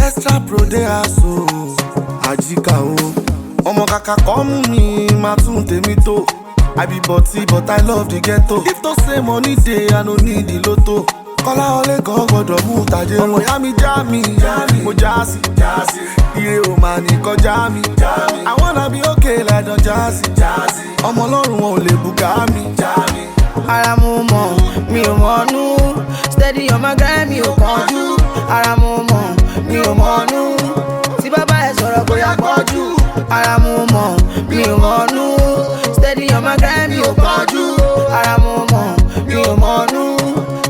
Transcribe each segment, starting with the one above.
Xtra Pro dey aso Ajika o Omo kaka come me ma tun temi to I be body but I love the ghetto. If to say money day I no need the lotto. Kola ole go gbọ́dọ̀ mú tajé. Ọmọ Yami Jami, mo jazzy. Ire o ma ni ko Jami. I wanna be okay like Don Jazzy. Ọmọ Ọlọ́run wọn ò lè bùgá mi. Ara mo mọ̀, mi ò mọ̀nú. Steady on my grind, mi ò kánjú. Ara mo mọ̀, mi ò mọ̀nú. Tí bàbá ẹ sọ̀rọ̀ kò yá pọ̀jù. Ara mo mọ̀, mi ò mọ̀nú. Steady on my grind, mi ò kánjú. Ara mo mọ̀, mi ò mọ̀nú.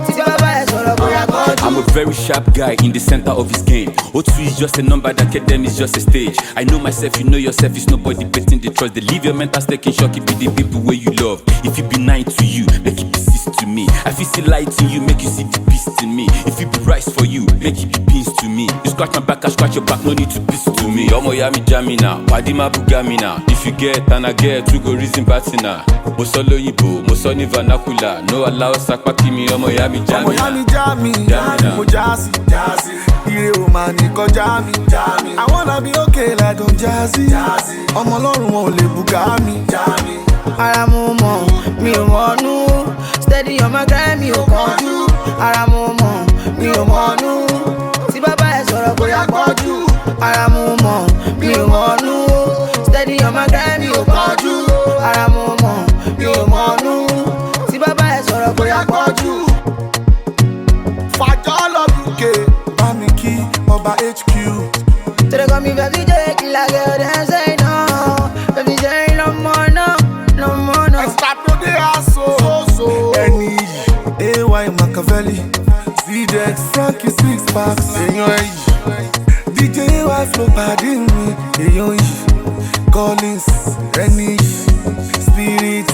Tí bàbá ẹ sọ̀rọ̀ kò yá pọ̀jù. I'm a very sharp guy in the center of his game. O2 is just a number, that them is just a stage. I know myself, you know yourself, it's nobody betting the trust. They leave your mental stake in shock, it be the people where you love. If it be 9 to you, make it be 6 to me. If you see light in you, make you see the beast in me. If it be rice for you, make it be beans to me. You scratch my back, I scratch your back, no need to piss to me. Omo Yami Jami now, Wadima Bugami now. If you get and I get, we go reason party now. Mosolo Yibo, Mosoni vernacular. No allow Sakpaki me, Omo Yami Jami. Omo Yami Jami, mo jazzy. Ire o ma ni ko Jami. I wanna be okay like Don Jazzy. Ọmọ Ọlọ́run wọn ò lè bùgá mi. Ara mo mọ̀, mi ò mọ̀nú. Steady on my grind, mi ò kánjú. Ara mo mọ̀, mi ò mọ̀nú. Tí bàbá ẹ sọ̀rọ̀ kò yá pọ̀jù. Ara mo mọ̀, mi ò mọ̀nú. Steady on my grind, mi ò kánjú. Ara mo mọ̀, mi ò mọ̀nú. Tí bàbá ẹ sọ̀rọ̀ kò yá pọ̀jù. Phajol-Filmz, Bamiki, Oba HQ. They call me Femxy X Zigido, them say no. Femxy X no more, no more, no. Xtra Pro dey aso. Any AY Machiavelli, ZX, Frankie Six Packs. Èèyàn èyí. DJ AY flow pàdé mi. Èèyàn yìí. Collins, Any Spirit.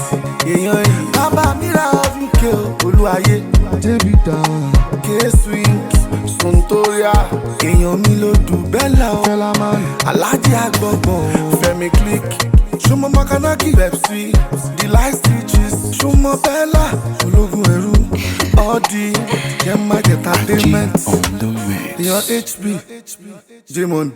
Èèyàn yìí. Bàbá mi ra UK o. Olúwayé. David Down. K-Swing. Sontoria. Èèyàn mi ló dù Bella o. Alhaji Agbọ̀gbọ̀n. Femi Click. Ṣọmọ Makanaki. Pepsi. The light stitches. Ṣọmọ Bella. Ológun ẹrú. Audi. Yẹn máa jẹ entertainment. Èèyàn HB. Jimon.